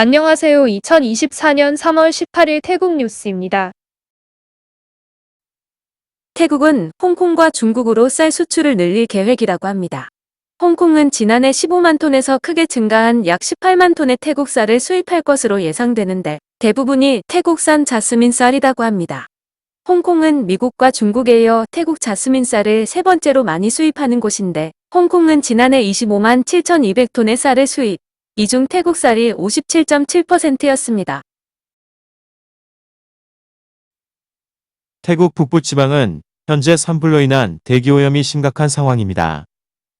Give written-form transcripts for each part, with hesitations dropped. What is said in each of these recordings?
안녕하세요. 2024년 3월 18일 태국 뉴스입니다. 태국은 홍콩과 중국으로 쌀 수출을 늘릴 계획이라고 합니다. 홍콩은 지난해 15만 톤에서 크게 증가한 약 18만 톤의 태국 쌀을 수입할 것으로 예상되는데 대부분이 태국산 자스민 쌀이라고 합니다. 홍콩은 미국과 중국에 이어 태국 자스민 쌀을 세 번째로 많이 수입하는 곳인데 홍콩은 지난해 25만 7,200톤의 쌀을 수입, 이 중 태국 쌀이 57.7%였습니다. 태국 북부지방은 현재 산불로 인한 대기오염이 심각한 상황입니다.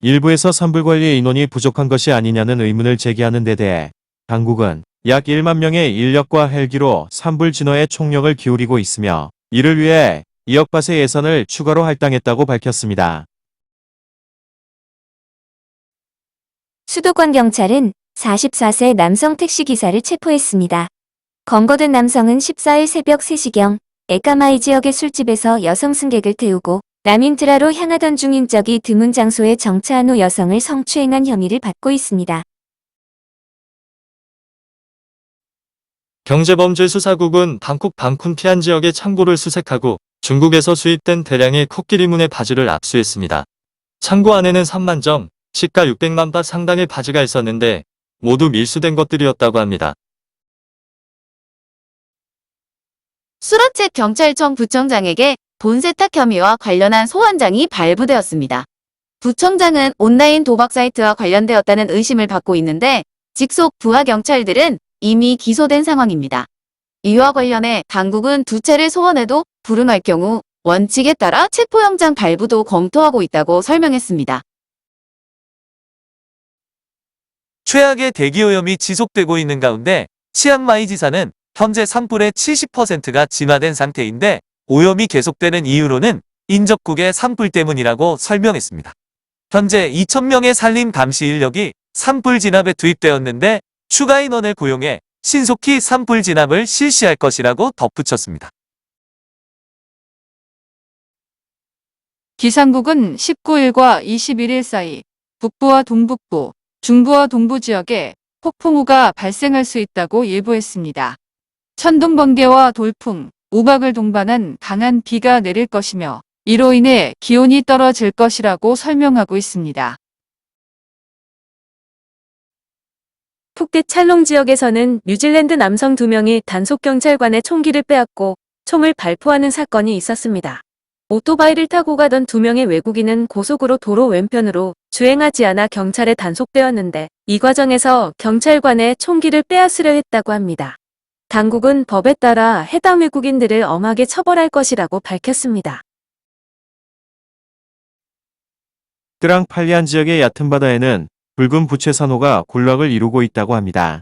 일부에서 산불 관리 인원이 부족한 것이 아니냐는 의문을 제기하는 데 대해 당국은 약 1만 명의 인력과 헬기로 산불 진화에 총력을 기울이고 있으며 이를 위해 2억 바트의 예산을 추가로 할당했다고 밝혔습니다. 수도권 경찰은 44세 남성 택시기사를 체포했습니다. 검거된 남성은 14일 새벽 3시경 에까마이 지역의 술집에서 여성 승객을 태우고 라민트라로 향하던 중인 적이 드문 장소에 정차한 후 여성을 성추행한 혐의를 받고 있습니다. 경제범죄수사국은 방콕 방쿤피안 지역의 창고를 수색하고 중국에서 수입된 대량의 코끼리문의 바지를 압수했습니다. 창고 안에는 3만 점, 시가 600만 바 상당의 바지가 있었는데 모두 밀수된 것들이었다고 합니다. 수라첵 경찰청 부청장에게 돈 세탁 혐의와 관련한 소환장이 발부되었습니다. 부청장은 온라인 도박 사이트와 관련되었다는 의심을 받고 있는데 직속 부하 경찰들은 이미 기소된 상황입니다. 이와 관련해 당국은 두 차례 소환해도 불응할 경우 원칙에 따라 체포영장 발부도 검토하고 있다고 설명했습니다. 최악의 대기오염이 지속되고 있는 가운데 치앙마이 지사는 현재 산불의 70%가 진화된 상태인데 오염이 계속되는 이유로는 인접국의 산불 때문이라고 설명했습니다. 현재 2,000명의 산림 감시 인력이 산불 진압에 투입되었는데 추가 인원을 고용해 신속히 산불 진압을 실시할 것이라고 덧붙였습니다. 기상국은 19일과 21일 사이 북부와 동북부, 중부와 동부 지역에 폭풍우가 발생할 수 있다고 예보했습니다. 천둥 번개와 돌풍, 우박을 동반한 강한 비가 내릴 것이며 이로 인해 기온이 떨어질 것이라고 설명하고 있습니다. 푸켓 찰롱 지역에서는 뉴질랜드 남성 2명이 단속경찰관의 총기를 빼앗고 총을 발포하는 사건이 있었습니다. 오토바이를 타고 가던 2명의 외국인은 고속으로 도로 왼편으로 주행하지 않아 경찰에 단속되었는데 이 과정에서 경찰관의 총기를 빼앗으려 했다고 합니다. 당국은 법에 따라 해당 외국인들을 엄하게 처벌할 것이라고 밝혔습니다. 뜨랑 팔리안 지역의 얕은 바다에는 붉은 부채 산호가 군락을 이루고 있다고 합니다.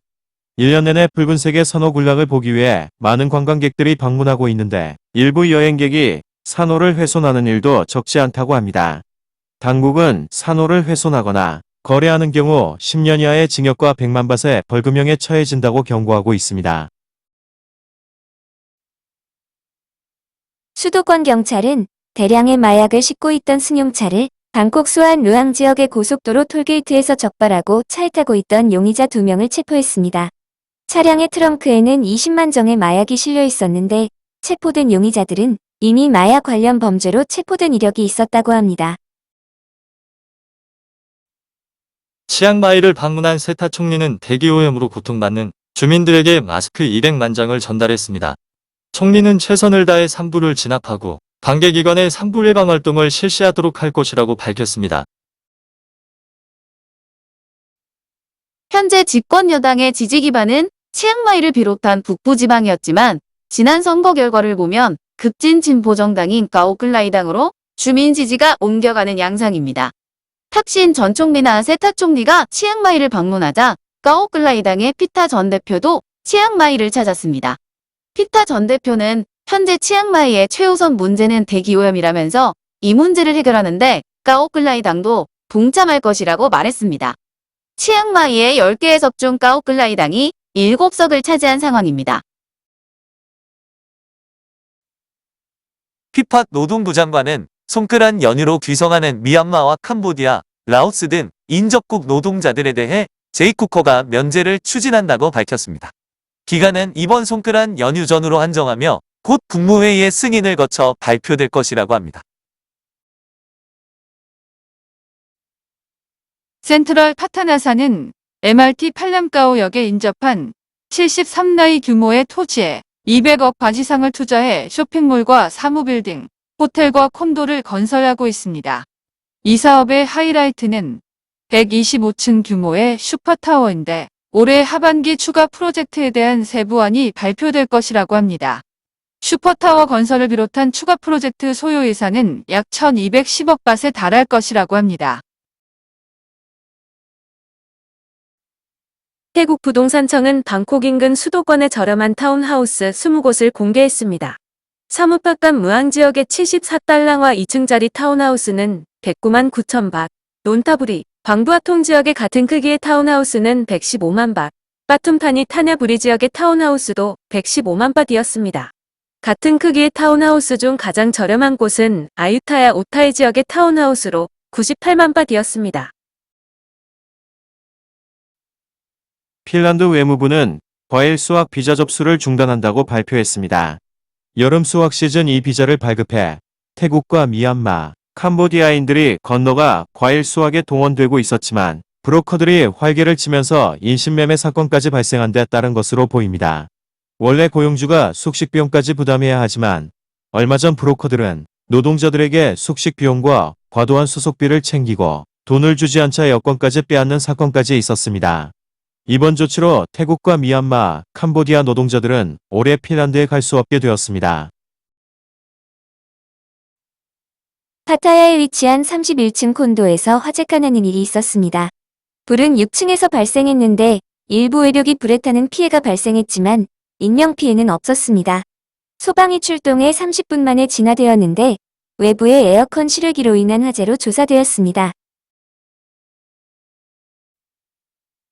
1년 내내 붉은색의 산호 군락을 보기 위해 많은 관광객들이 방문하고 있는데 일부 여행객이 산호를 훼손하는 일도 적지 않다고 합니다. 당국은 산호를 훼손하거나 거래하는 경우 10년 이하의 징역과 100만 바트의 벌금형에 처해진다고 경고하고 있습니다. 수도권 경찰은 대량의 마약을 싣고 있던 승용차를 방콕 수안 루앙 지역의 고속도로 톨게이트에서 적발하고 차에 타고 있던 용의자 2명을 체포했습니다. 차량의 트렁크에는 20만 정의 마약이 실려 있었는데 체포된 용의자들은 이미 마약 관련 범죄로 체포된 이력이 있었다고 합니다. 치앙마이를 방문한 세타 총리는 대기오염으로 고통받는 주민들에게 마스크 200만 장을 전달했습니다. 총리는 최선을 다해 산불을 진압하고 관계기관의 산불 예방 활동을 실시하도록 할 것이라고 밝혔습니다. 현재 집권 여당의 지지 기반은 치앙마이를 비롯한 북부지방이었지만 지난 선거 결과를 보면 급진 진보 정당인 까오클라이당으로 주민 지지가 옮겨가는 양상입니다. 탁신 전 총리나 세타 총리가 치앙마이를 방문하자 까오클라이당의 피타 전 대표도 치앙마이를 찾았습니다. 피타 전 대표는 현재 치앙마이의 최우선 문제는 대기오염이라면서 이 문제를 해결하는데 까오클라이당도 동참할 것이라고 말했습니다. 치앙마이의 10개의 석 중 까오클라이당이 7석을 차지한 상황입니다. 피팟 노동부 장관은 손끄란 연휴로 귀성하는 미얀마와 캄보디아, 라오스 등 인접국 노동자들에 대해 제이쿠커가 면제를 추진한다고 밝혔습니다. 기간은 이번 손끄란 연휴 전후로 한정하며 곧 국무회의의 승인을 거쳐 발표될 것이라고 합니다. 센트럴 파타나사는 MRT 팔람가오역에 인접한 73나이 규모의 토지에 200억 바지상을 투자해 쇼핑몰과 사무빌딩, 호텔과 콘도를 건설하고 있습니다. 이 사업의 하이라이트는 125층 규모의 슈퍼타워인데 올해 하반기 추가 프로젝트에 대한 세부안이 발표될 것이라고 합니다. 슈퍼타워 건설을 비롯한 추가 프로젝트 소요 예산은 약 1210억 바트에 달할 것이라고 합니다. 태국 부동산청은 방콕 인근 수도권의 저렴한 타운하우스 20곳을 공개했습니다. 사무팍간 무앙 지역의 74달러와 2층짜리 타운하우스는 109만 9천 밭, 논타부리, 방부아통 지역의 같은 크기의 타운하우스는 115만 밭, 빠툼파니 타냐부리 지역의 타운하우스도 115만 밭이었습니다. 같은 크기의 타운하우스 중 가장 저렴한 곳은 아유타야 오타이 지역의 타운하우스로 98만 밭이었습니다. 핀란드 외무부는 과일 수확 비자 접수를 중단한다고 발표했습니다. 여름 수확 시즌 이 비자를 발급해 태국과 미얀마, 캄보디아인들이 건너가 과일 수확에 동원되고 있었지만 브로커들이 활개를 치면서 인신매매 사건까지 발생한 데 따른 것으로 보입니다. 원래 고용주가 숙식 비용까지 부담해야 하지만 얼마 전 브로커들은 노동자들에게 숙식 비용과 과도한 수속비를 챙기고 돈을 주지 않자 여권까지 빼앗는 사건까지 있었습니다. 이번 조치로 태국과 미얀마, 캄보디아 노동자들은 올해 핀란드에 갈 수 없게 되었습니다. 파타야에 위치한 31층 콘도에서 화재가 나는 일이 있었습니다. 불은 6층에서 발생했는데 일부 외력이 불에 타는 피해가 발생했지만 인명피해는 없었습니다. 소방이 출동해 30분 만에 진화되었는데 외부의 에어컨 실외기로 인한 화재로 조사되었습니다.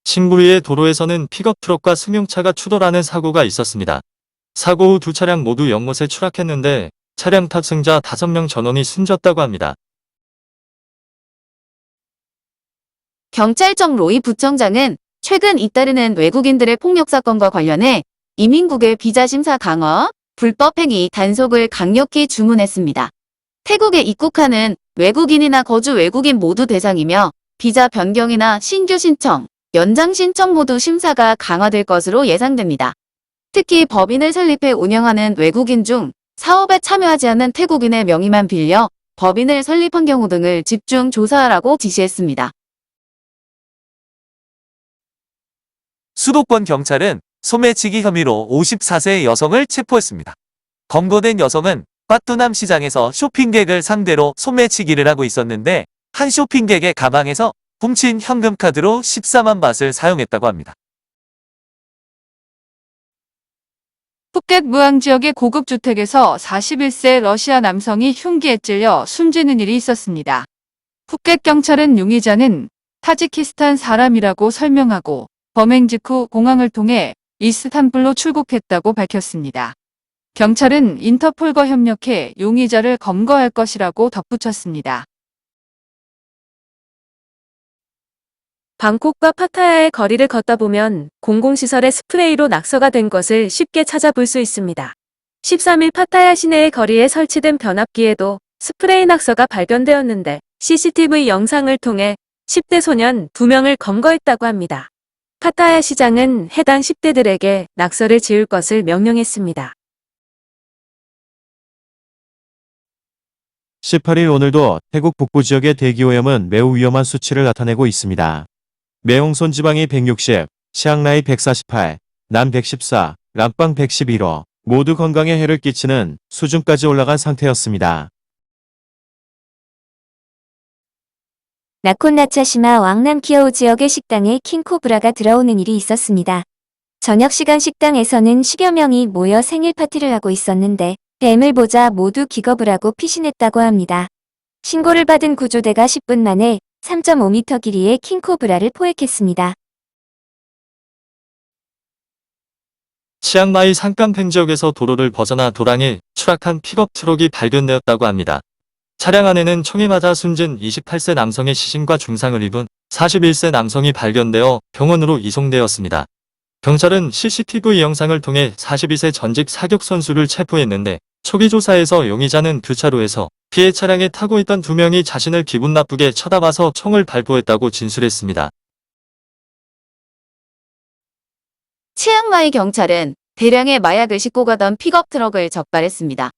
싱부리의 도로에서는 픽업 트럭과 승용차가 추돌하는 사고가 있었습니다. 사고 후 두 차량 모두 연못에 추락했는데 차량 탑승자 5명 전원이 숨졌다고 합니다. 경찰청 로이 부청장은 최근 잇따르는 외국인들의 폭력 사건과 관련해 이민국의 비자 심사 강화, 불법 행위 단속을 강력히 주문했습니다. 태국에 입국하는 외국인이나 거주 외국인 모두 대상이며 비자 변경이나 신규 신청, 연장 신청 모두 심사가 강화될 것으로 예상됩니다. 특히 법인을 설립해 운영하는 외국인 중 사업에 참여하지 않는 태국인의 명의만 빌려 법인을 설립한 경우 등을 집중 조사하라고 지시했습니다. 수도권 경찰은 소매치기 혐의로 54세 여성을 체포했습니다. 검거된 여성은 빠뚜남 시장에서 쇼핑객을 상대로 소매치기를 하고 있었는데 한 쇼핑객의 가방에서 훔친 현금카드로 14만 밭을 사용했다고 합니다. 푸켓 무앙 지역의 고급 주택에서 41세 러시아 남성이 흉기에 찔려 숨지는 일이 있었습니다. 푸켓 경찰은 용의자는 타지키스탄 사람이라고 설명하고 범행 직후 공항을 통해 이스탄불로 출국했다고 밝혔습니다. 경찰은 인터폴과 협력해 용의자를 검거할 것이라고 덧붙였습니다. 방콕과 파타야의 거리를 걷다 보면 공공시설에 스프레이로 낙서가 된 것을 쉽게 찾아볼 수 있습니다. 13일 파타야 시내의 거리에 설치된 변압기에도 스프레이 낙서가 발견되었는데 CCTV 영상을 통해 10대 소년 2명을 검거했다고 합니다. 파타야 시장은 해당 10대들에게 낙서를 지울 것을 명령했습니다. 18일 오늘도 태국 북부 지역의 대기오염은 매우 위험한 수치를 나타내고 있습니다. 매홍손 지방이 160, 치앙라이 148, 남 114, 람빵 111호 모두 건강에 해를 끼치는 수준까지 올라간 상태였습니다. 나콘나차시마 왕남 키어우 지역의 식당에 킹코브라가 들어오는 일이 있었습니다. 저녁 시간 식당에서는 10여 명이 모여 생일 파티를 하고 있었는데 뱀을 보자 모두 기겁을 하고 피신했다고 합니다. 신고를 받은 구조대가 10분 만에 3.5m 길이의 킹코브라를 포획했습니다. 치앙마이 상깜팽 지역에서 도로를 벗어나 도랑에 추락한 픽업 트럭이 발견되었다고 합니다. 차량 안에는 총에 맞아 숨진 28세 남성의 시신과 중상을 입은 41세 남성이 발견되어 병원으로 이송되었습니다. 경찰은 CCTV 영상을 통해 42세 전직 사격 선수를 체포했는데 초기 조사에서 용의자는 교차로에서 피해 차량에 타고 있던 2명이 자신을 기분 나쁘게 쳐다봐서 총을 발포했다고 진술했습니다. 치앙마이 경찰은 대량의 마약을 싣고 가던 픽업 트럭을 적발했습니다.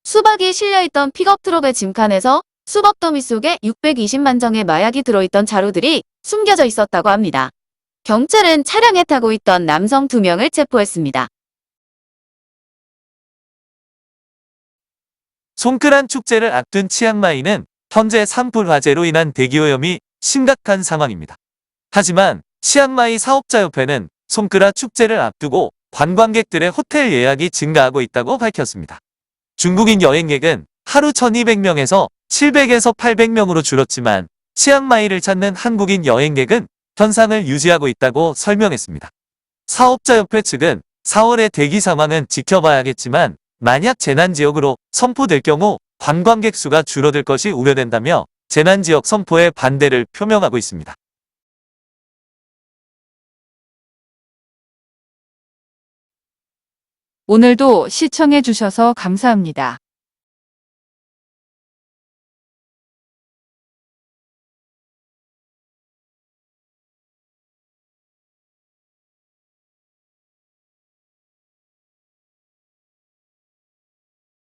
수박이 실려있던 픽업 트럭의 짐칸에서 수박 더미 속에 620만 정의 마약이 들어있던 자루들이 숨겨져 있었다고 합니다. 경찰은 차량에 타고 있던 남성 2명을 체포했습니다. 송크란 축제를 앞둔 치앙마이는 현재 산불 화재로 인한 대기오염이 심각한 상황입니다. 하지만 치앙마이 사업자협회는 송크라 축제를 앞두고 관광객들의 호텔 예약이 증가하고 있다고 밝혔습니다. 중국인 여행객은 하루 1200명에서 700에서 800명으로 줄었지만 치앙마이를 찾는 한국인 여행객은 현상을 유지하고 있다고 설명했습니다. 사업자협회 측은 4월의 대기 상황은 지켜봐야겠지만 만약 재난지역으로 선포될 경우 관광객 수가 줄어들 것이 우려된다며 재난지역 선포에 반대를 표명하고 있습니다. 오늘도 시청해 주셔서 감사합니다.